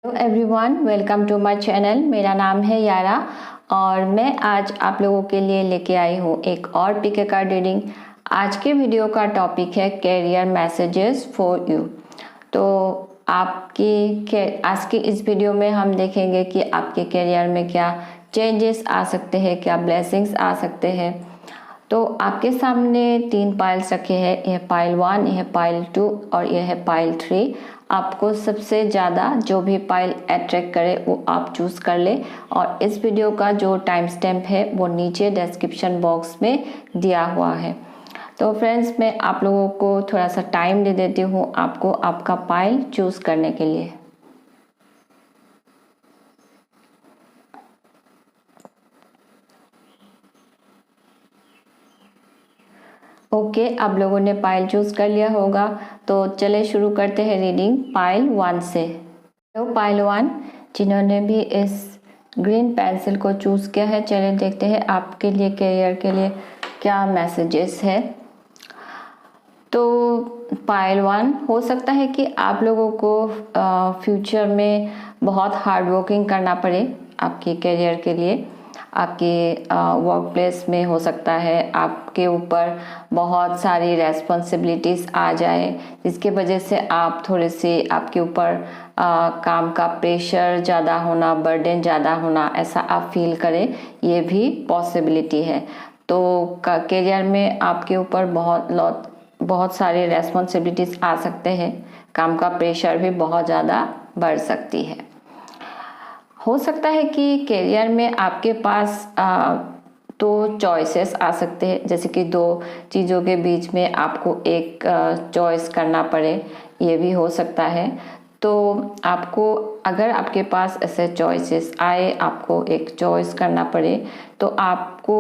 Hello everyone, welcome to my channel. मेरा नाम है यारा और मैं आज आप लोगों के लिए लेके आई हूँ एक और पीके कार्ड रीडिंग। आज के वीडियो का टॉपिक है कैरियर मैसेजेस फॉर यू। तो आज की इस वीडियो में हम देखेंगे कि आपके कैरियर में क्या चेंजेस आ सकते हैं, क्या ब्लेसिंग्स आ सकते हैं। तो आपके सामने 3 पाइल्स रखे हैं, यह पाइल 1, यह पाइल 2 और यह है पाइल 3। आपको सबसे ज़्यादा जो भी पाइल अट्रैक्ट करे वो आप चूज़ कर ले और इस वीडियो का जो टाइम स्टैम्प है वो नीचे डिस्क्रिप्शन बॉक्स में दिया हुआ है। तो फ्रेंड्स, मैं आप लोगों को थोड़ा सा टाइम दे देती हूँ आपको आपका पाइल चूज़ करने के लिए। ओके, आप लोगों ने पाइल चूज़ कर लिया होगा, तो चले शुरू करते हैं रीडिंग पाइल 1 से। तो पाइल 1 जिन्होंने भी इस ग्रीन पेंसिल को चूज़ किया है, चले देखते हैं आपके लिए कैरियर के लिए क्या मैसेजेस है। तो पाइल 1, हो सकता है कि आप लोगों को फ्यूचर में बहुत हार्ड वर्किंग करना पड़े आपके कैरियर के लिए। आपके वर्क प्लेस में हो सकता है आपके ऊपर बहुत सारी रेस्पॉन्सिबिलिटीज़ आ जाए, जिसके वजह से आप थोड़े से आपके ऊपर काम का प्रेशर ज़्यादा होना, बर्डन ज़्यादा होना, ऐसा आप फील करें, ये भी पॉसिबिलिटी है। तो कैरियर में आपके ऊपर बहुत सारी रेस्पॉन्सिबिलिटीज़ आ सकते हैं, काम का प्रेशर भी बहुत ज़्यादा बढ़ सकती है। हो सकता है कि कैरियर में आपके पास दो चॉइसेस आ सकते हैं, जैसे कि 2 चीज़ों के बीच में आपको एक चॉइस करना पड़े, ये भी हो सकता है। तो आपको, अगर आपके पास ऐसे चॉइसेस आए, आपको एक चॉइस करना पड़े, तो आपको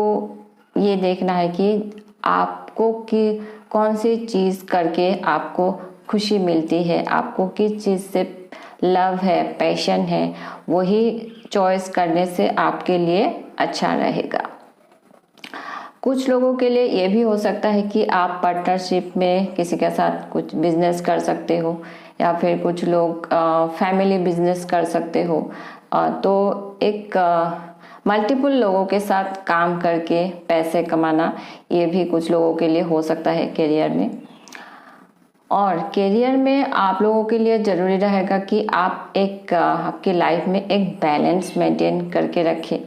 ये देखना है कि आपको कि कौन सी चीज़ करके आपको खुशी मिलती है, आपको किस चीज़ से लव है, पैशन है, वही चॉइस करने से आपके लिए अच्छा रहेगा। कुछ लोगों के लिए ये भी हो सकता है कि आप पार्टनरशिप में किसी के साथ कुछ बिजनेस कर सकते हो, या फिर कुछ लोग फैमिली बिजनेस कर सकते हो। तो एक मल्टीपल लोगों के साथ काम करके पैसे कमाना, ये भी कुछ लोगों के लिए हो सकता है कैरियर में। और कैरियर में आप लोगों के लिए ज़रूरी रहेगा कि आप आपकी लाइफ में एक बैलेंस मेंटेन करके रखें।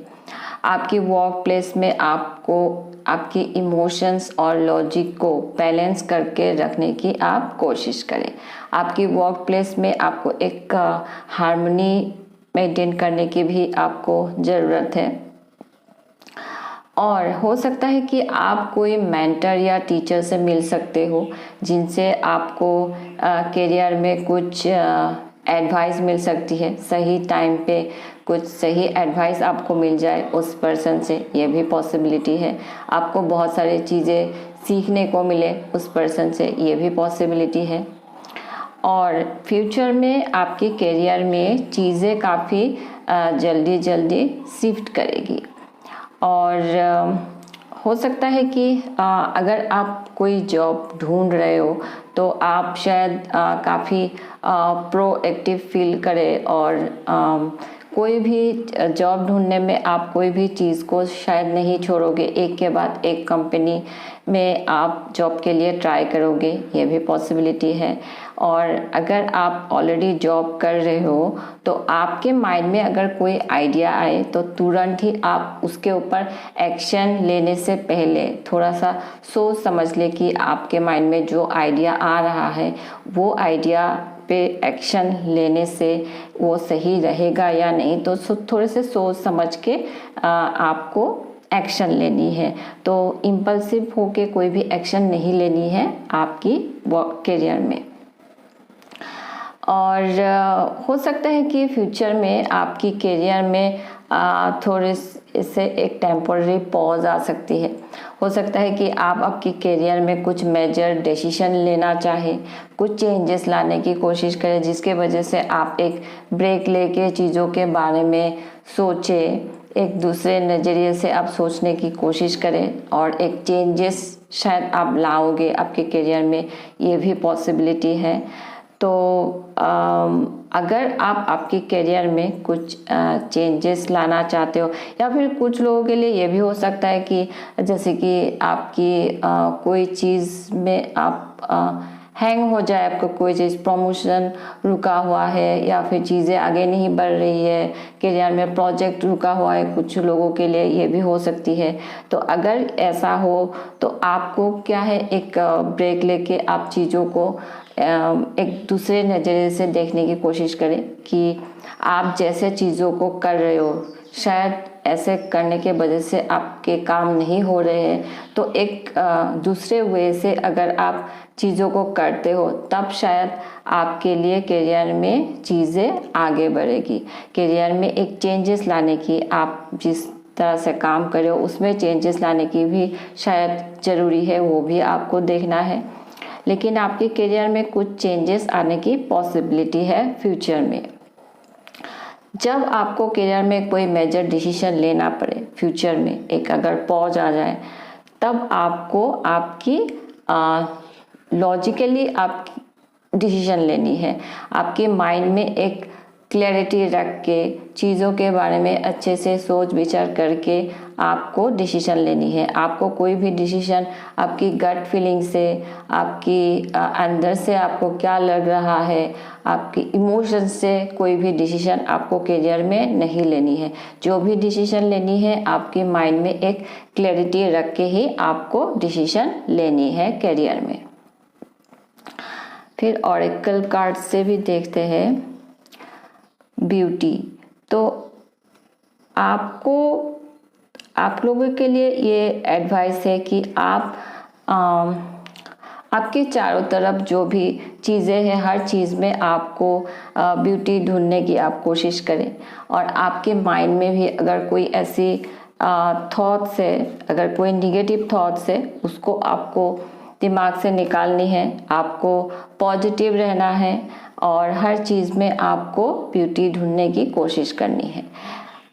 आपकी वर्क प्लेस में आपको आपकी इमोशंस और लॉजिक को बैलेंस करके रखने की आप कोशिश करें। आपकी वर्क प्लेस में आपको एक हार्मनी मेंटेन करने की भी आपको ज़रूरत है। और हो सकता है कि आप कोई मेंटर या टीचर से मिल सकते हो, जिनसे आपको कैरियर में कुछ एडवाइस मिल सकती है। सही टाइम पे कुछ सही एडवाइस आपको मिल जाए उस पर्सन से, ये भी पॉसिबिलिटी है। आपको बहुत सारी चीज़ें सीखने को मिले उस पर्सन से, ये भी पॉसिबिलिटी है। और फ्यूचर में आपके कैरियर में चीज़ें काफ़ी जल्दी जल्दी शिफ्ट करेगी। और हो सकता है कि अगर आप कोई जॉब ढूंढ रहे हो, तो आप शायद काफ़ी प्रोएक्टिव फील करें, और कोई भी जॉब ढूंढने में आप कोई भी चीज़ को शायद नहीं छोड़ोगे, एक के बाद एक कंपनी में आप जॉब के लिए ट्राई करोगे, ये भी पॉसिबिलिटी है। और अगर आप ऑलरेडी जॉब कर रहे हो, तो आपके माइंड में अगर कोई आइडिया आए, तो तुरंत ही आप उसके ऊपर एक्शन लेने से पहले थोड़ा सा सोच समझ ले कि आपके माइंड में जो आइडिया आ रहा है, वो आइडिया पे एक्शन लेने से वो सही रहेगा या नहीं। तो थोड़े से सोच समझ के आपको एक्शन लेनी है। तो इम्पल्सिव होके कोई भी एक्शन नहीं लेनी है आपकी कैरियर में। और हो सकता है कि फ्यूचर में आपकी कैरियर में थोड़े से एक टेम्पोररी पॉज आ सकती है। हो सकता है कि आप आपकी कैरियर में कुछ मेजर डिसीजन लेना चाहें, कुछ चेंजेस लाने की कोशिश करें, जिसके वजह से आप एक ब्रेक लेके चीज़ों के बारे में सोचें, एक दूसरे नज़रिए से आप सोचने की कोशिश करें, और एक चेंजेस शायद आप लाओगे आपके कैरियर में, ये भी पॉसिबिलिटी है। तो अगर आप आपके करियर में कुछ चेंजेस लाना चाहते हो, या फिर कुछ लोगों के लिए ये भी हो सकता है कि जैसे कि आपकी कोई चीज़ में आप हैंग हो जाए, आपको कोई चीज़ प्रमोशन रुका हुआ है या फिर चीज़ें आगे नहीं बढ़ रही है, करियर में प्रोजेक्ट रुका हुआ है, कुछ लोगों के लिए ये भी हो सकती है। तो अगर ऐसा हो तो आपको क्या है, एक ब्रेक लेके आप चीज़ों को एक दूसरे नज़रिए से देखने की कोशिश करें कि आप जैसे चीज़ों को कर रहे हो, शायद ऐसे करने के वजह से आपके काम नहीं हो रहे हैं, तो एक दूसरे वे से अगर आप चीज़ों को करते हो तब शायद आपके लिए करियर में चीज़ें आगे बढ़ेगी। करियर में एक चेंजेस लाने की, आप जिस तरह से काम कर रहे हो उसमें चेंजेस लाने की भी शायद ज़रूरी है, वो भी आपको देखना है। लेकिन आपके करियर में कुछ चेंजेस आने की पॉसिबिलिटी है फ्यूचर में। जब आपको करियर में कोई मेजर डिसीजन लेना पड़े फ्यूचर में, एक अगर पॉज आ जाए, तब आपको आपकी लॉजिकली आप डिसीजन लेनी है। आपके माइंड में एक क्लैरिटी रख के चीज़ों के बारे में अच्छे से सोच विचार करके आपको डिसीजन लेनी है। आपको कोई भी डिसीजन आपकी गट फीलिंग से, आपकी अंदर से आपको क्या लग रहा है, आपकी इमोशन से कोई भी डिसीजन आपको करियर में नहीं लेनी है। जो भी डिसीजन लेनी है आपके माइंड में एक क्लैरिटी रख के ही आपको डिसीजन लेनी है करियर में। फिर ऑरेकल कार्ड से भी देखते हैं ब्यूटी। तो आप लोगों के लिए ये एडवाइस है कि आप आपके चारों तरफ जो भी चीज़ें हैं, हर चीज़ में आपको ब्यूटी ढूंढने की आप कोशिश करें। और आपके माइंड में भी अगर कोई ऐसी थॉट्स है, अगर कोई निगेटिव थॉट्स है, उसको आपको दिमाग से निकालनी है। आपको पॉजिटिव रहना है और हर चीज़ में आपको ब्यूटी ढूंढने की कोशिश करनी है।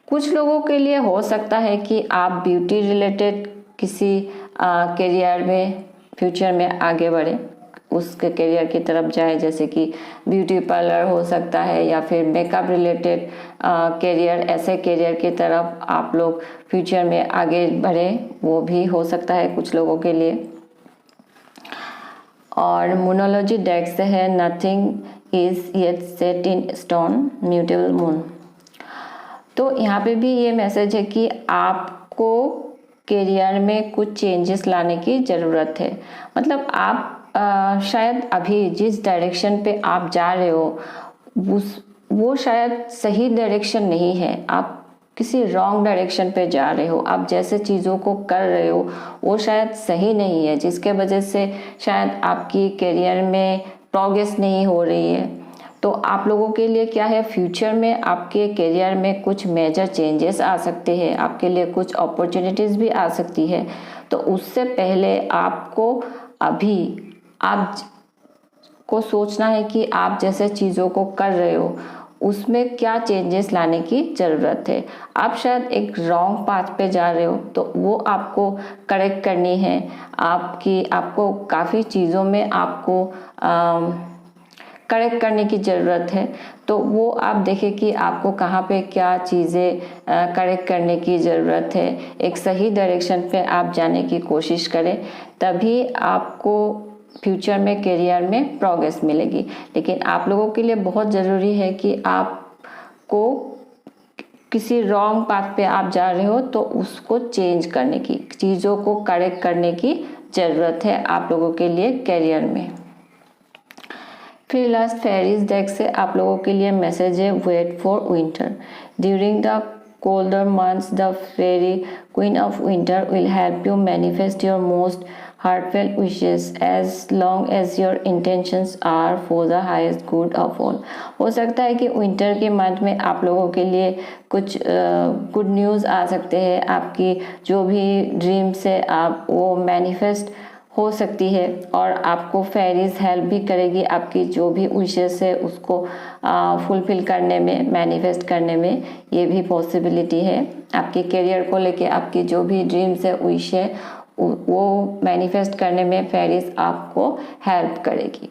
कुछ लोगों के लिए हो सकता है कि आप ब्यूटी रिलेटेड किसी करियर में फ्यूचर में आगे बढ़े, उसके करियर की तरफ जाए, जैसे कि ब्यूटी पार्लर हो सकता है या फिर मेकअप रिलेटेड करियर। ऐसे करियर की तरफ आप लोग फ्यूचर में आगे बढ़े, वो भी हो सकता है कुछ लोगों के लिए। और मूनोलॉजी डेक से है nothing is yet set in stone, mutable moon. तो यहाँ पे भी ये मैसेज है कि आपको करियर में कुछ चेंजेस लाने की ज़रूरत है। मतलब आप शायद अभी जिस डायरेक्शन पे आप जा रहे हो वो शायद सही डायरेक्शन नहीं है, आप किसी रॉन्ग डायरेक्शन पे जा रहे हो। आप जैसे चीज़ों को कर रहे हो वो शायद सही नहीं है, जिसके वजह से शायद आपकी करियर में प्रोग्रेस नहीं हो रही है। तो आप लोगों के लिए क्या है, फ्यूचर में आपके करियर में कुछ मेजर चेंजेस आ सकते हैं, आपके लिए कुछ अपॉर्चुनिटीज़ भी आ सकती है। तो उससे पहले आपको अभी आपको सोचना है कि आप जैसे चीज़ों को कर रहे हो उसमें क्या चेंजेस लाने की ज़रूरत है। आप शायद एक रॉन्ग पाथ पे जा रहे हो तो वो आपको करेक्ट करनी है। आपको काफ़ी चीज़ों में आपको करेक्ट करने की ज़रूरत है। तो वो आप देखें कि आपको कहाँ पे क्या चीज़ें करेक्ट करने की ज़रूरत है। एक सही डायरेक्शन पे आप जाने की कोशिश करें, तभी आपको फ्यूचर में करियर में प्रोग्रेस मिलेगी। लेकिन आप लोगों के लिए बहुत ज़रूरी है कि आपको किसी रॉन्ग पाथ पे आप जा रहे हो तो उसको चेंज करने की, चीज़ों को करेक्ट करने की ज़रूरत है आप लोगों के लिए करियर में। फिर लास्ट फेरीज डेक से आप लोगों के लिए मैसेज है wait for winter. During the colder months, the fairy queen of winter will help you manifest your most heartfelt wishes as long as your intentions are for the highest good of all। हो सकता है कि winter के month में आप लोगों के लिए कुछ गुड न्यूज़ आ सकते हैं। आपकी जो भी ड्रीम्स है आप वो मैनिफेस्ट हो सकती है और आपको फेरीज हेल्प भी करेगी आपकी जो भी विशेस है उसको फुलफिल करने में, मैनिफेस्ट करने में। ये भी पॉसिबिलिटी है। आपके करियर को लेके आपकी जो भी ड्रीम्स है, विश है, वो मैनिफेस्ट करने में फेरीज आपको हेल्प करेगी।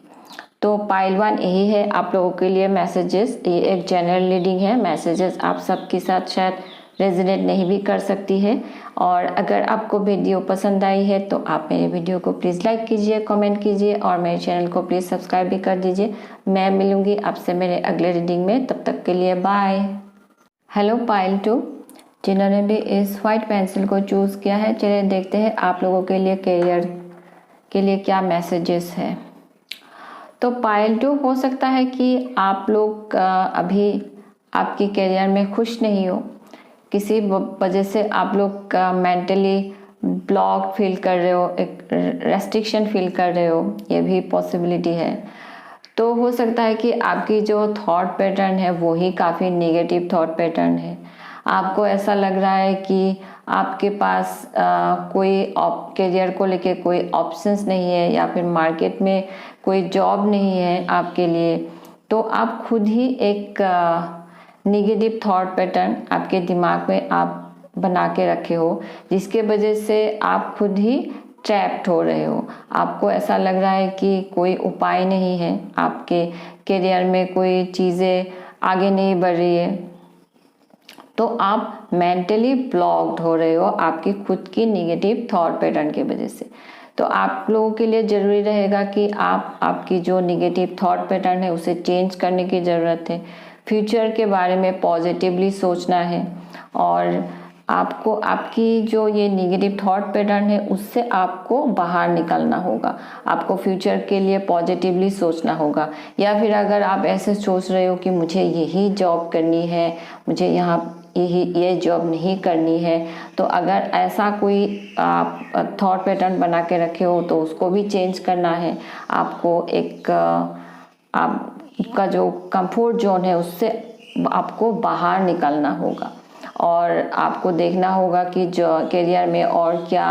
तो पाइल 1 यही है आप लोगों के लिए मैसेजेस। ये एक जनरल रीडिंग है, मैसेजेस आप सबके साथ शायद रेजोनेट नहीं भी कर सकती है। और अगर आपको वीडियो पसंद आई है तो आप मेरे वीडियो को प्लीज़ लाइक कीजिए, कमेंट कीजिए और मेरे चैनल को प्लीज़ सब्सक्राइब भी कर दीजिए। मैं मिलूंगी आपसे मेरे अगले रीडिंग में, तब तक के लिए बाय। हेलो पाइल 2, जिन्होंने भी इस वाइट पेंसिल को चूज़ किया है, चलिए देखते हैं आप लोगों के लिए करियर के लिए क्या मैसेजेस है। तो पाइल 2, हो सकता है कि आप लोग अभी आपकी करियर में खुश नहीं हो, किसी वजह से आप लोग मेंटली ब्लॉक फील कर रहे हो, एक रेस्ट्रिक्शन फील कर रहे हो, ये भी पॉसिबिलिटी है। तो हो सकता है कि आपकी जो थॉट पैटर्न है वो ही काफ़ी नेगेटिव थॉट पैटर्न है। आपको ऐसा लग रहा है कि आपके पास कोई करियर को लेके कोई ऑप्शंस नहीं है, या फिर मार्केट में कोई जॉब नहीं है आपके लिए। तो आप खुद ही एक नेगेटिव थॉट पैटर्न आपके दिमाग में आप बना के रखे हो, जिसके वजह से आप खुद ही ट्रैप्ड हो रहे हो। आपको ऐसा लग रहा है कि कोई उपाय नहीं है, आपके करियर में कोई चीज़ें आगे नहीं बढ़ रही है, तो आप मेंटली ब्लॉक्ड हो रहे हो आपकी खुद की नेगेटिव थॉट पैटर्न की वजह से। तो आप लोगों के लिए ज़रूरी रहेगा कि आपकी जो नेगेटिव थॉट पैटर्न है उसे चेंज करने की ज़रूरत है। फ्यूचर के बारे में पॉजिटिवली सोचना है, और आपको आपकी जो ये नेगेटिव थॉट पैटर्न है उससे आपको बाहर निकलना होगा। आपको फ्यूचर के लिए पॉजिटिवली सोचना होगा। या फिर अगर आप ऐसे सोच रहे हो कि मुझे यही जॉब करनी है, मुझे यहाँ ये जॉब नहीं करनी है, तो अगर ऐसा कोई आप थॉट पैटर्न बना के रखे हो तो उसको भी चेंज करना है। आपको एक आपका जो कंफर्ट जोन है उससे आपको बाहर निकलना होगा, और आपको देखना होगा कि जो करियर में और क्या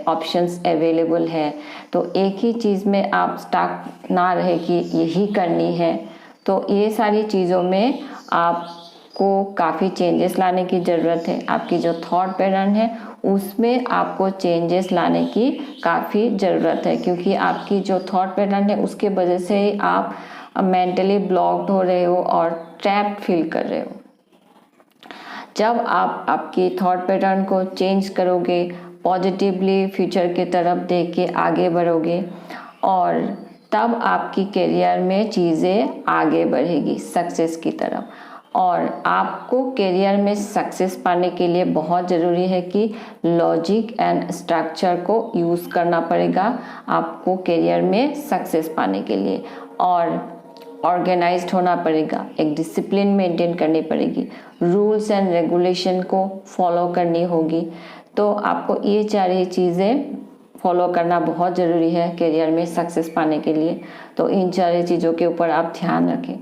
ऑप्शंस अवेलेबल है। तो एक ही चीज़ में आप स्टक ना रहे कि यही करनी है। तो ये सारी चीज़ों में आपको काफ़ी चेंजेस लाने की ज़रूरत है। आपकी जो थॉट पैटर्न है उसमें आपको चेंजेस लाने की काफ़ी ज़रूरत है, क्योंकि आपकी जो थॉट पैटर्न है उसके वजह से ही आप मेंटली ब्लॉक्ड हो रहे हो और ट्रैप्ड फील कर रहे हो। जब आप आपकी थॉट पैटर्न को चेंज करोगे, पॉजिटिवली फ्यूचर की तरफ देख के आगे बढ़ोगे, और तब आपकी करियर में चीज़ें आगे बढ़ेगी सक्सेस की तरफ। और आपको करियर में सक्सेस पाने के लिए बहुत ज़रूरी है कि लॉजिक एंड स्ट्रक्चर को यूज़ करना पड़ेगा आपको करियर में सक्सेस पाने के लिए, और ऑर्गेनाइज्ड होना पड़ेगा, एक डिसिप्लिन मेंटेन करनी पड़ेगी, रूल्स एंड रेगुलेशन को फॉलो करनी होगी। तो आपको ये सारी चीज़ें फॉलो करना बहुत ज़रूरी है करियर में सक्सेस पाने के लिए। तो इन सारी चीज़ों के ऊपर आप ध्यान रखें।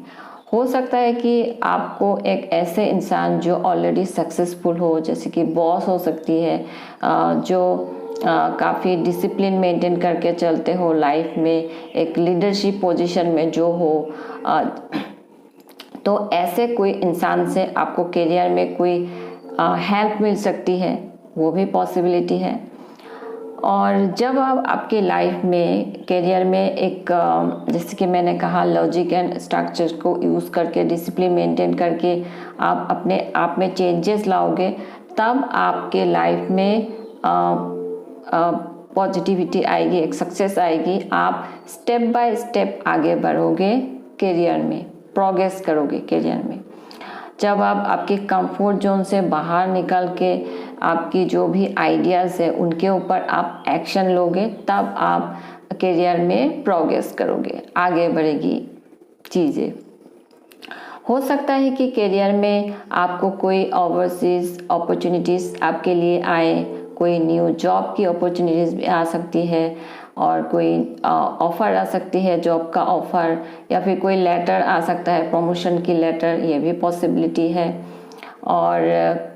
हो सकता है कि आपको एक ऐसे इंसान जो ऑलरेडी सक्सेसफुल हो, जैसे कि बॉस हो सकती है, जो काफ़ी डिसिप्लिन मेंटेन करके चलते हो लाइफ में, एक लीडरशिप पोजीशन में जो हो, तो ऐसे कोई इंसान से आपको करियर में कोई हेल्प मिल सकती है, वो भी पॉसिबिलिटी है। और जब आप आपके लाइफ में करियर में एक जैसे कि मैंने कहा लॉजिक एंड स्ट्रक्चर को यूज़ करके, डिसिप्लिन मेंटेन करके आप अपने आप में चेंजेस लाओगे, तब आपके लाइफ में पॉजिटिविटी आएगी, एक सक्सेस आएगी। आप स्टेप बाय स्टेप आगे बढ़ोगे करियर में, प्रोग्रेस करोगे करियर में। जब आप आपके कंफर्ट जोन से बाहर निकल के आपकी जो भी आइडियाज़ है उनके ऊपर आप एक्शन लोगे, तब आप करियर में प्रोग्रेस करोगे, आगे बढ़ेगी चीज़ें। हो सकता है कि करियर में आपको कोई ओवरसीज अपॉर्चुनिटीज़ आपके लिए आए, कोई न्यू जॉब की अपॉर्चुनिटीज़ भी आ सकती है, और कोई ऑफ़र आ सकती है जॉब का ऑफ़र, या फिर कोई लेटर आ सकता है प्रमोशन की लेटर, ये भी पॉसिबिलिटी है। और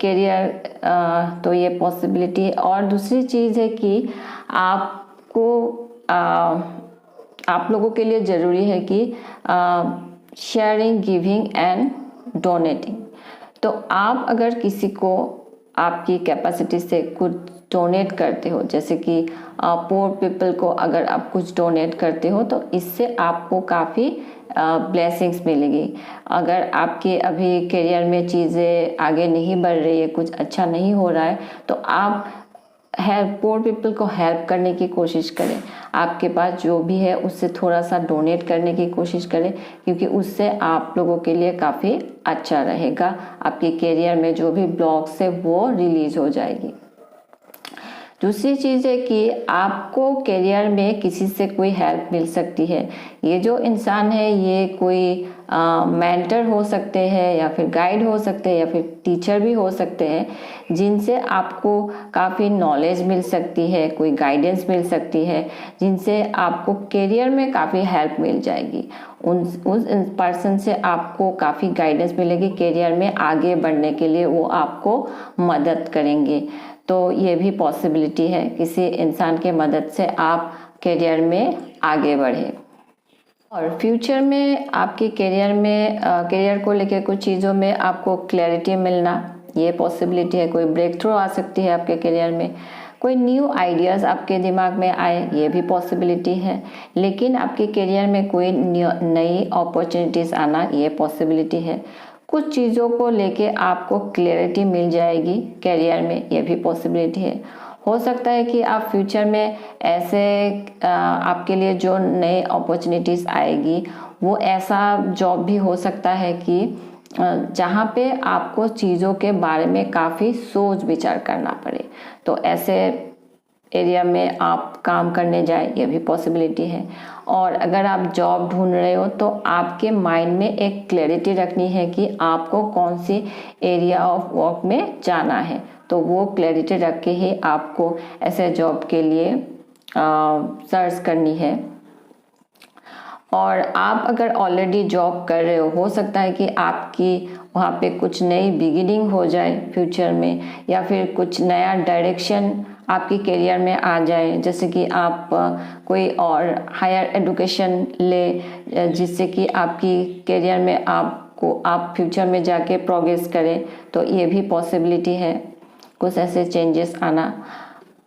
करियर तो ये पॉसिबिलिटी है। और दूसरी चीज़ है कि आपको आप लोगों के लिए ज़रूरी है कि शेयरिंग, गिविंग एंड डोनेटिंग। तो आप अगर किसी को आपकी कैपेसिटी से कुछ डोनेट करते हो, जैसे कि पुअर पीपल को अगर आप कुछ डोनेट करते हो तो इससे आपको काफ़ी ब्लेसिंग्स मिलेगी। अगर आपके अभी करियर में चीज़ें आगे नहीं बढ़ रही है, कुछ अच्छा नहीं हो रहा है, तो आप पुअर पीपल को हेल्प करने की कोशिश करें। आपके पास जो भी है उससे थोड़ा सा डोनेट करने की कोशिश करें, क्योंकि उससे आप लोगों के लिए काफ़ी अच्छा रहेगा। आपके करियर में जो भी ब्लॉक्स है वो रिलीज हो जाएगी। दूसरी चीज़ है कि आपको करियर में किसी से कोई हेल्प मिल सकती है। ये जो इंसान है ये कोई मेंटर हो सकते हैं, या फिर गाइड हो सकते हैं, या फिर टीचर भी हो सकते हैं, जिनसे आपको काफ़ी नॉलेज मिल सकती है, कोई गाइडेंस मिल सकती है, जिनसे आपको करियर में काफ़ी हेल्प मिल जाएगी। उस पर्सन से आपको काफ़ी गाइडेंस मिलेगी करियर में आगे बढ़ने के लिए, वो आपको मदद करेंगे। तो ये भी पॉसिबिलिटी है किसी इंसान के मदद से आप करियर में आगे बढ़े। और फ्यूचर में आपके करियर को लेकर कुछ चीज़ों में आपको क्लैरिटी मिलना, ये पॉसिबिलिटी है। कोई ब्रेक थ्रू आ सकती है आपके करियर में, कोई न्यू आइडियाज़ आपके दिमाग में आए, ये भी पॉसिबिलिटी है। लेकिन आपके करियर में कोई नई अपॉर्चुनिटीज़ आना, ये पॉसिबिलिटी है। कुछ चीज़ों को लेके आपको क्लैरिटी मिल जाएगी करियर में, ये भी पॉसिबिलिटी है। हो सकता है कि आप फ्यूचर में ऐसे आपके लिए जो नए अपॉर्चुनिटीज़ आएगी वो ऐसा जॉब भी हो सकता है कि जहाँ पे आपको चीज़ों के बारे में काफ़ी सोच विचार करना पड़े, तो ऐसे एरिया में आप काम करने जाए, ये भी पॉसिबिलिटी है। और अगर आप जॉब ढूंढ रहे हो तो आपके माइंड में एक क्लैरिटी रखनी है कि आपको कौन सी एरिया ऑफ वर्क में जाना है, तो वो क्लैरिटी रख के ही आपको ऐसे जॉब के लिए सर्च करनी है। और आप अगर ऑलरेडी जॉब कर रहे हो सकता है कि आपकी वहाँ पे कुछ नई बिगिनिंग हो जाए फ्यूचर में, या फिर कुछ नया डायरेक्शन आपकी करियर में आ जाए, जैसे कि आप कोई और हायर एजुकेशन ले, जिससे कि आपकी करियर में आप फ्यूचर में जाके प्रोग्रेस करें, तो ये भी पॉसिबिलिटी है कुछ ऐसे चेंजेस आना।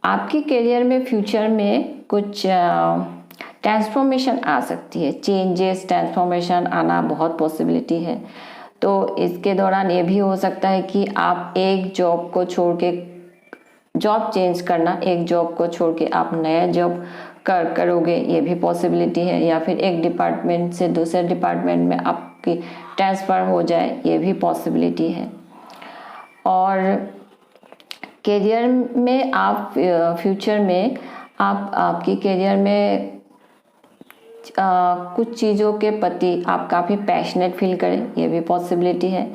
आपकी करियर में फ्यूचर में कुछ ट्रांसफॉर्मेशन आ सकती है, ट्रांसफॉर्मेशन आना बहुत पॉसिबिलिटी है। तो इसके दौरान ये भी हो सकता है कि आप एक जॉब को छोड़ के जॉब चेंज करना, एक जॉब को छोड़ के आप नया जॉब करोगे, ये भी पॉसिबिलिटी है। या फिर एक डिपार्टमेंट से दूसरे डिपार्टमेंट में आपकी ट्रांसफ़र हो जाए, ये भी पॉसिबिलिटी है। और करियर में आप फ्यूचर में आपकी करियर में कुछ चीज़ों के प्रति आप काफ़ी पैशनेट फील करें, ये भी पॉसिबिलिटी है।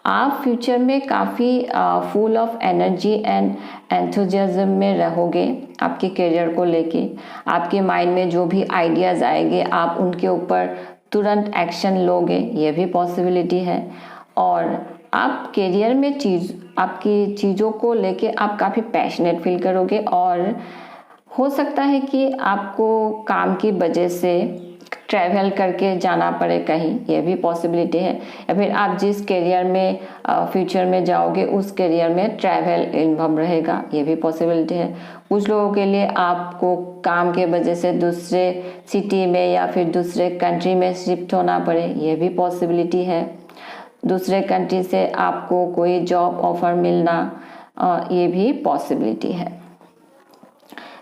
आप फ्यूचर में काफ़ी full of energy and enthusiasm में रहोगे आपके करियर को लेके। आपके माइंड में जो भी आइडियाज़ आएंगे आप उनके ऊपर तुरंत एक्शन लोगे, ये भी पॉसिबिलिटी है। और आप करियर में आपकी चीज़ों को लेके आप काफ़ी पैशनेट फील करोगे, और हो सकता है कि आपको काम की वजह से ट्रैवल करके जाना पड़े कहीं, ये भी पॉसिबिलिटी है। या फिर आप जिस करियर में फ्यूचर में जाओगे उस करियर में ट्रैवल इन्वॉल्व रहेगा, ये भी पॉसिबिलिटी है। कुछ लोगों के लिए आपको काम के वजह से दूसरे सिटी में या फिर दूसरे कंट्री में शिफ्ट होना पड़े, ये भी पॉसिबिलिटी है। दूसरे कंट्री से आपको कोई जॉब ऑफर मिलना, ये भी पॉसिबिलिटी है।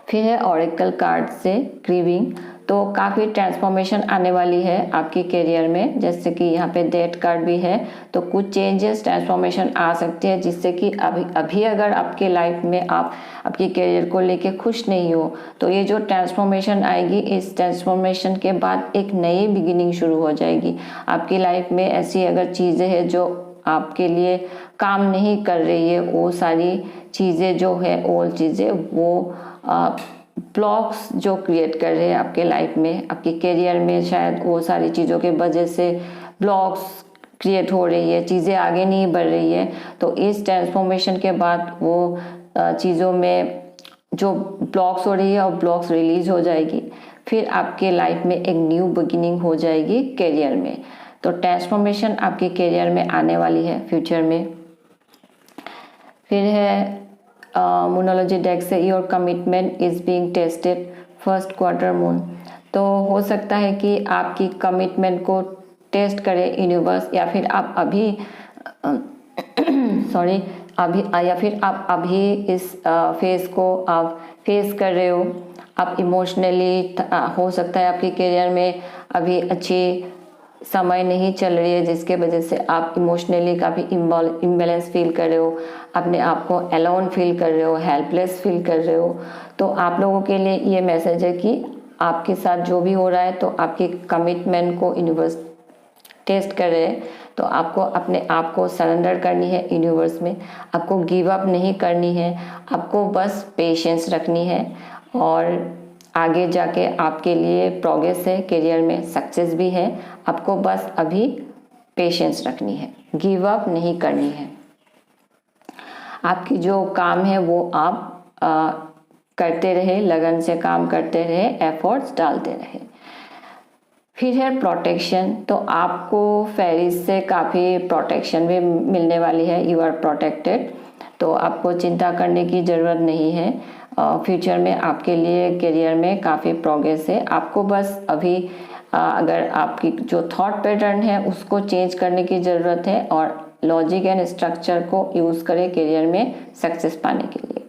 फिर है ऑरेकल कार्ड से क्रीविंग, तो काफ़ी ट्रांसफॉर्मेशन आने वाली है आपके करियर में। जैसे कि यहाँ पे डेथ कार्ड भी है, तो कुछ चेंजेस ट्रांसफॉर्मेशन आ सकती है, जिससे कि अभी अगर आपके लाइफ में आप आपके करियर को लेके खुश नहीं हो, तो ये जो ट्रांसफॉर्मेशन आएगी, इस ट्रांसफॉर्मेशन के बाद एक नई बिगिनिंग शुरू हो जाएगी आपकी लाइफ में। ऐसी अगर चीज़ें हैं जो आपके लिए काम नहीं कर रही है, वो सारी चीज़ें जो है ओल्ड चीज़ें, वो ब्लॉक्स जो क्रिएट कर रहे हैं आपके लाइफ में, आपके करियर में, शायद वो सारी चीज़ों के वजह से ब्लॉक्स क्रिएट हो रही है, चीज़ें आगे नहीं बढ़ रही है। तो इस ट्रांसफॉर्मेशन के बाद वो चीज़ों में जो ब्लॉक्स हो रही है और ब्लॉक्स रिलीज हो जाएगी, फिर आपके लाइफ में एक न्यू बिगिनिंग हो जाएगी करियर में। तो ट्रांसफॉर्मेशन आपके करियर में आने वाली है फ्यूचर में। फिर है मूनोलॉजी डेक से your commitment is being tested first quarter moon. तो हो सकता है कि आपकी कमिटमेंट को टेस्ट करे यूनिवर्स, या फिर आप अभी आप अभी इस फेज को आप फेस कर रहे हो। आप इमोशनली हो सकता है आपके करियर में अभी अच्छी समय नहीं चल रही है, जिसके वजह से आप इमोशनली काफ़ी इम्बैलेंस फील कर रहे हो, अपने आप को अलोन फील कर रहे हो, हेल्पलेस फील कर रहे हो। तो आप लोगों के लिए ये मैसेज है कि आपके साथ जो भी हो रहा है, तो आपकी कमिटमेंट को यूनिवर्स टेस्ट कर रहे हैं। तो आपको अपने आप को सरेंडर करनी है यूनिवर्स में, आपको गिव अप नहीं करनी है, आपको बस पेशेंस रखनी है, और आगे जाके आपके लिए प्रोग्रेस है, करियर में सक्सेस भी है। आपको बस अभी पेशेंस रखनी है, गिव अप नहीं करनी है। आपकी जो काम है वो आप करते रहे, लगन से काम करते रहे, एफर्ट्स डालते रहे। फिर है प्रोटेक्शन। तो आपको फेरीज से काफ़ी प्रोटेक्शन भी मिलने वाली है, यू आर प्रोटेक्टेड। तो आपको चिंता करने की ज़रूरत नहीं है। फ्यूचर में आपके लिए करियर में काफ़ी प्रोग्रेस है। आपको बस अभी अगर आपकी जो थॉट पैटर्न है उसको चेंज करने की ज़रूरत है, और लॉजिक एंड स्ट्रक्चर को यूज़ करें करियर में सक्सेस पाने के लिए।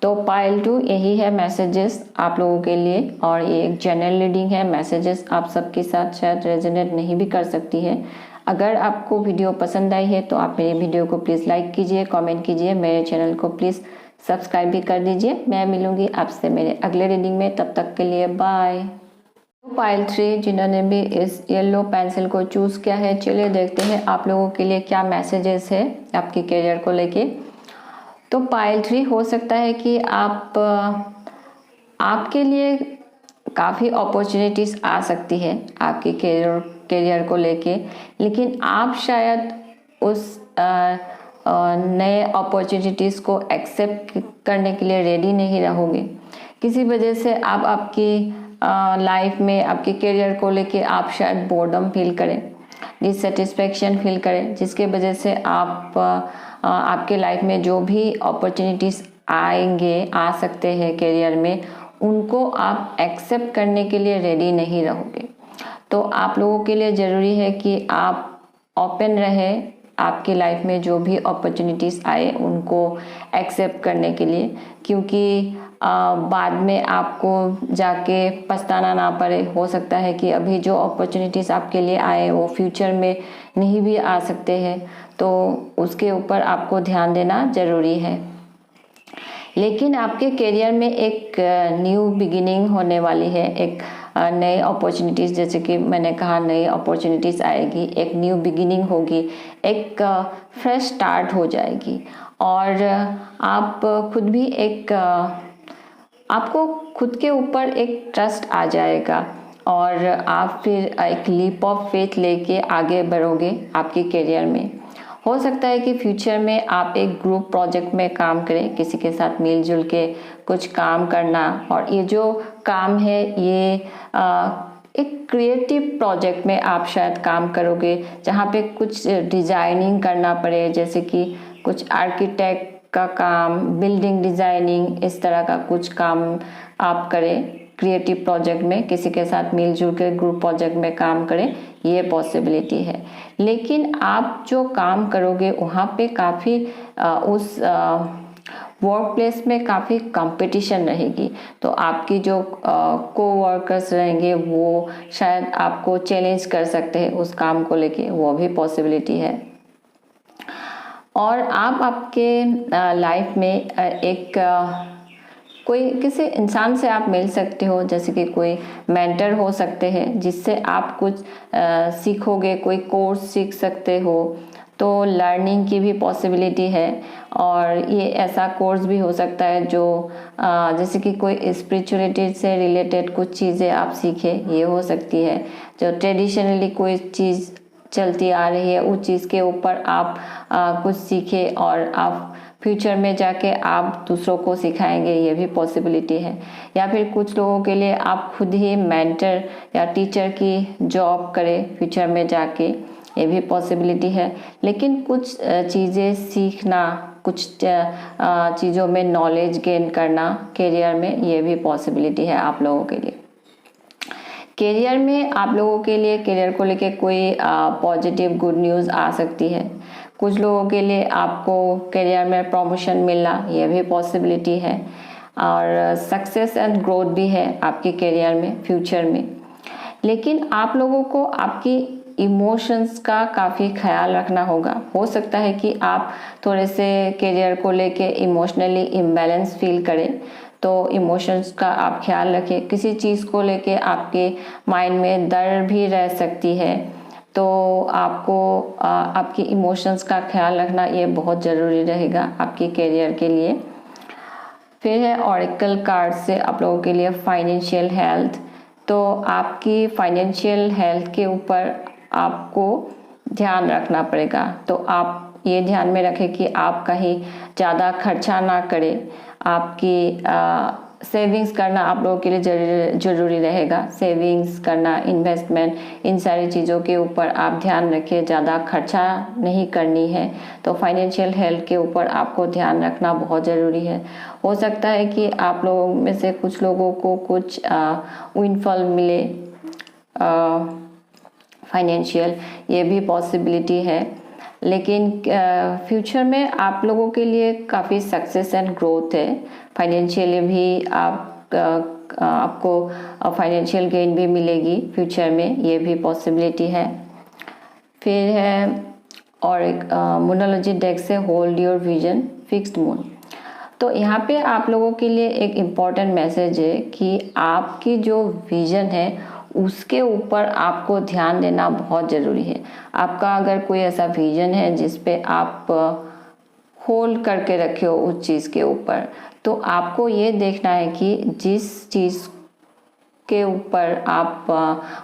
तो पाइल 2 यही है मैसेजेस आप लोगों के लिए, और ये एक जनरल रीडिंग है। मैसेजेस आप सबके साथ शायद रेजोनेट नहीं भी कर सकती है। अगर आपको वीडियो पसंद आई है तो आप मेरे वीडियो को प्लीज़ लाइक कीजिए, कमेंट कीजिए, मेरे चैनल को प्लीज़ सब्सक्राइब भी कर दीजिए। मैं मिलूंगी आपसे मेरे अगले रीडिंग में, तब तक के लिए बाय। पाइल 3 जिन्होंने भी इस येलो पेंसिल को चूज़ किया है, चलिए देखते हैं आप लोगों के लिए क्या मैसेजेस है आपके करियर को लेके। तो पाइल 3 हो सकता है कि आपके लिए काफ़ी अपॉर्चुनिटीज़ आ सकती है आपके करियर को लेके, लेकिन आप शायद उस नए अपॉर्चुनिटीज़ को एक्सेप्ट करने के लिए रेडी नहीं रहोगे। किसी वजह से आप आपकी लाइफ में आपके करियर को लेके आप शायद बोर्डम फील करें, डिससेटिस्फेक्शन फील करें, जिसके वजह से आपके लाइफ में जो भी अपॉर्चुनिटीज़ आ सकते हैं करियर में, उनको आप एक्सेप्ट करने के लिए रेडी नहीं रहोगे। तो आप लोगों के लिए ज़रूरी है कि आप ओपन रहे आपकी लाइफ में जो भी अपॉर्चुनिटीज़ आए उनको एक्सेप्ट करने के लिए, क्योंकि बाद में आपको जाके पछताना ना पड़े। हो सकता है कि अभी जो अपॉर्चुनिटीज़ आपके लिए आए वो फ्यूचर में नहीं भी आ सकते हैं, तो उसके ऊपर आपको ध्यान देना ज़रूरी है। लेकिन आपके करियर में एक न्यू बिगिनिंग होने वाली है, एक नए अपॉर्चुनिटीज़, जैसे कि मैंने कहा नई अपॉर्चुनिटीज़ आएगी, एक न्यू बिगिनिंग होगी, एक फ्रेश स्टार्ट हो जाएगी, और आप खुद भी आपको खुद के ऊपर एक ट्रस्ट आ जाएगा, और आप फिर एक लीप ऑफ फेथ लेके आगे बढ़ोगे आपके करियर में। हो सकता है कि फ्यूचर में आप एक ग्रुप प्रोजेक्ट में काम करें, किसी के साथ मिलजुल के कुछ काम करना, और ये जो काम है ये एक क्रिएटिव प्रोजेक्ट में आप शायद काम करोगे, जहाँ पे कुछ डिजाइनिंग करना पड़े, जैसे कि कुछ आर्किटेक्ट का काम, बिल्डिंग डिजाइनिंग, इस तरह का कुछ काम आप करें क्रिएटिव प्रोजेक्ट में, किसी के साथ मिलजुल के ग्रुप प्रोजेक्ट में काम करें, ये पॉसिबिलिटी है। लेकिन आप जो काम करोगे वहाँ पे काफ़ी उस वर्क प्लेस में काफ़ी कंपटीशन रहेगी, तो आपकी जो कोवर्कर्स रहेंगे वो शायद आपको चैलेंज कर सकते हैं उस काम को लेके, वो भी पॉसिबिलिटी है। और आप आपके लाइफ में एक कोई किसी इंसान से आप मिल सकते हो, जैसे कि कोई मेंटर हो सकते हैं जिससे आप कुछ सीखोगे, कोई कोर्स सीख सकते हो, तो लर्निंग की भी पॉसिबिलिटी है। और ये ऐसा कोर्स भी हो सकता है जो जैसे कि कोई स्पिरिचुअलिटी से रिलेटेड कुछ चीज़ें आप सीखें, ये हो सकती है। जो ट्रेडिशनली कोई चीज़ चलती आ रही है उस चीज़ के ऊपर आप कुछ सीखें, और आप फ्यूचर में जाके आप दूसरों को सिखाएंगे, ये भी पॉसिबिलिटी है। या फिर कुछ लोगों के लिए आप खुद ही मेंटर या टीचर की जॉब करें फ्यूचर में जाके, ये भी पॉसिबिलिटी है। लेकिन कुछ चीज़ें सीखना, कुछ चीज़ों में नॉलेज गेन करना करियर में, ये भी पॉसिबिलिटी है आप लोगों के लिए। करियर में आप लोगों के लिए करियर को लेके कोई पॉजिटिव गुड न्यूज़ आ सकती है। कुछ लोगों के लिए आपको करियर में प्रमोशन मिलना, ये भी पॉसिबिलिटी है। और सक्सेस एंड ग्रोथ भी है आपके करियर में फ्यूचर में। लेकिन आप लोगों को आपकी इमोशंस का काफ़ी ख्याल रखना होगा। हो सकता है कि आप थोड़े से करियर को लेके इमोशनली इम्बैलेंस फील करें, तो इमोशंस का आप ख्याल रखें। किसी चीज़ को लेके आपके माइंड में डर भी रह सकती है, तो आपको आपकी इमोशंस का ख्याल रखना ये बहुत ज़रूरी रहेगा आपके करियर के लिए। फिर है ऑरेकल कार्ड से आप लोगों के लिए फाइनेंशियल हेल्थ। तो आपकी फाइनेंशियल हेल्थ के ऊपर आपको ध्यान रखना पड़ेगा। तो आप ये ध्यान में रखें कि आप कहीं ज़्यादा खर्चा ना करें। आपकी सेविंग्स करना आप लोगों के लिए ज़रूरी रहेगा। सेविंग्स करना, इन्वेस्टमेंट, इन सारी चीज़ों के ऊपर आप ध्यान रखें। ज़्यादा खर्चा नहीं करनी है। तो फाइनेंशियल हेल्थ के ऊपर आपको ध्यान रखना बहुत ज़रूरी है। हो सकता है कि आप लोगों में से कुछ लोगों को कुछ विंडफॉल मिले फाइनेंशियल, ये भी पॉसिबिलिटी है। लेकिन फ्यूचर में आप लोगों के लिए काफ़ी सक्सेस एंड ग्रोथ है। फाइनेंशियली भी आपको फाइनेंशियल गेन भी मिलेगी फ्यूचर में, ये भी पॉसिबिलिटी है। फिर है और एक मूनोलॉजी डेक से hold your vision fixed moon. तो यहाँ पे आप लोगों के लिए एक इम्पॉर्टेंट मैसेज है कि आपकी जो विजन है उसके ऊपर आपको ध्यान देना बहुत ज़रूरी है। आपका अगर कोई ऐसा विजन है जिस पे आप होल्ड करके रखे हो उस चीज़ के ऊपर, तो आपको ये देखना है कि जिस चीज़ के ऊपर आप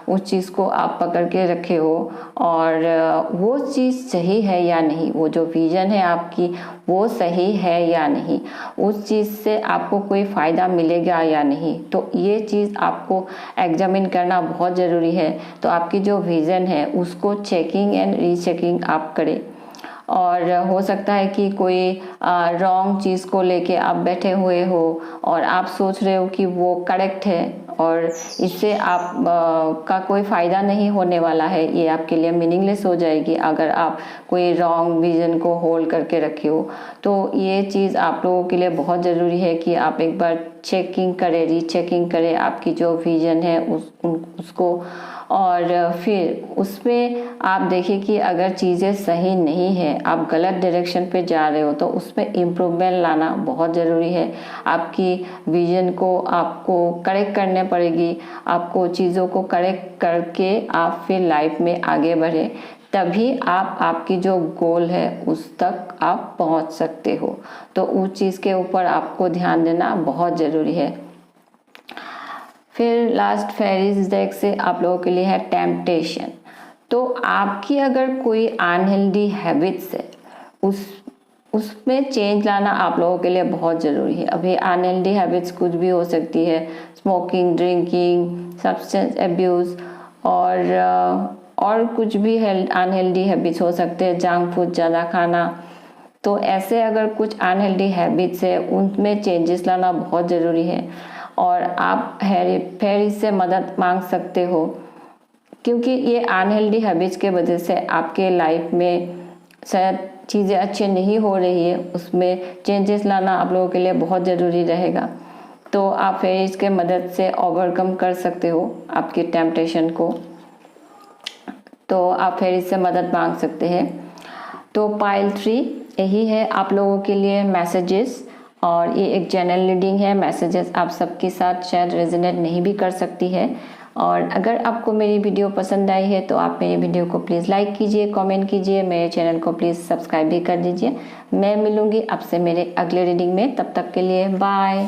उस चीज़ को आप पकड़ के रखे हो और वो चीज़ सही है या नहीं, वो जो विज़न है आपकी वो सही है या नहीं, उस चीज़ से आपको कोई फ़ायदा मिलेगा या नहीं, तो ये चीज़ आपको एग्जामिन करना बहुत ज़रूरी है। तो आपकी जो विज़न है उसको चेकिंग एंड रीचेकिंग आप करें। और हो सकता है कि कोई रॉन्ग चीज़ को लेके आप बैठे हुए हो और आप सोच रहे हो कि वो करेक्ट है और इससे आप का कोई फ़ायदा नहीं होने वाला है, ये आपके लिए मीनिंगलेस हो जाएगी अगर आप कोई रॉन्ग विज़न को होल्ड करके रखे हो। तो ये चीज़ आप लोगों के लिए बहुत ज़रूरी है कि आप एक बार चेकिंग करें, रीचेकिंग करें आपकी जो विज़न है उसको, और फिर उसमें आप देखिए कि अगर चीज़ें सही नहीं है, आप गलत डायरेक्शन पे जा रहे हो, तो उसमें इम्प्रूवमेंट लाना बहुत ज़रूरी है। आपकी विज़न को आपको करेक्ट करने पड़ेगी। आपको चीज़ों को करेक्ट करके आप फिर लाइफ में आगे बढ़े, तभी आप आपकी जो गोल है उस तक आप पहुंच सकते हो। तो उस चीज़ के ऊपर आपको ध्यान देना बहुत ज़रूरी है। फिर लास्ट फेरीज डेक से आप लोगों के लिए है टेम्पटेशन। तो आपकी अगर कोई अनहेल्दी हैबिट्स है उसमें चेंज लाना आप लोगों के लिए बहुत ज़रूरी है। अभी अनहेल्दी हैबिट्स कुछ भी हो सकती है, स्मोकिंग, ड्रिंकिंग, सब्सटेंस एब्यूज़ और कुछ भी अनहेल्दी हैबिट्स हो सकते हैं, जंक फूड ज़्यादा खाना। तो ऐसे अगर कुछ अनहेल्दी हैबिट्स है उनमें चेंजेस लाना बहुत ज़रूरी है। और आप फेरी से मदद मांग सकते हो, क्योंकि ये अनहेल्दी हैबिट्स के वजह से आपके लाइफ में शायद चीज़ें अच्छी नहीं हो रही है, उसमें चेंजेस लाना आप लोगों के लिए बहुत ज़रूरी रहेगा। तो आप फेरीज के मदद से ओवरकम कर सकते हो आपकी टेम्पटेशन को। तो आप फेरीज से मदद मांग सकते हैं। तो पाइल 3 यही है आप लोगों के लिए मैसेजेस, और ये एक जनरल रीडिंग है। मैसेजेस आप सबके साथ शायद रेजोनेट नहीं भी कर सकती है। और अगर आपको मेरी वीडियो पसंद आई है तो आप मेरी वीडियो को प्लीज़ लाइक कीजिए, कमेंट कीजिए, मेरे चैनल को प्लीज़ सब्सक्राइब भी कर दीजिए। मैं मिलूँगी आपसे मेरे अगले रीडिंग में, तब तक के लिए बाय।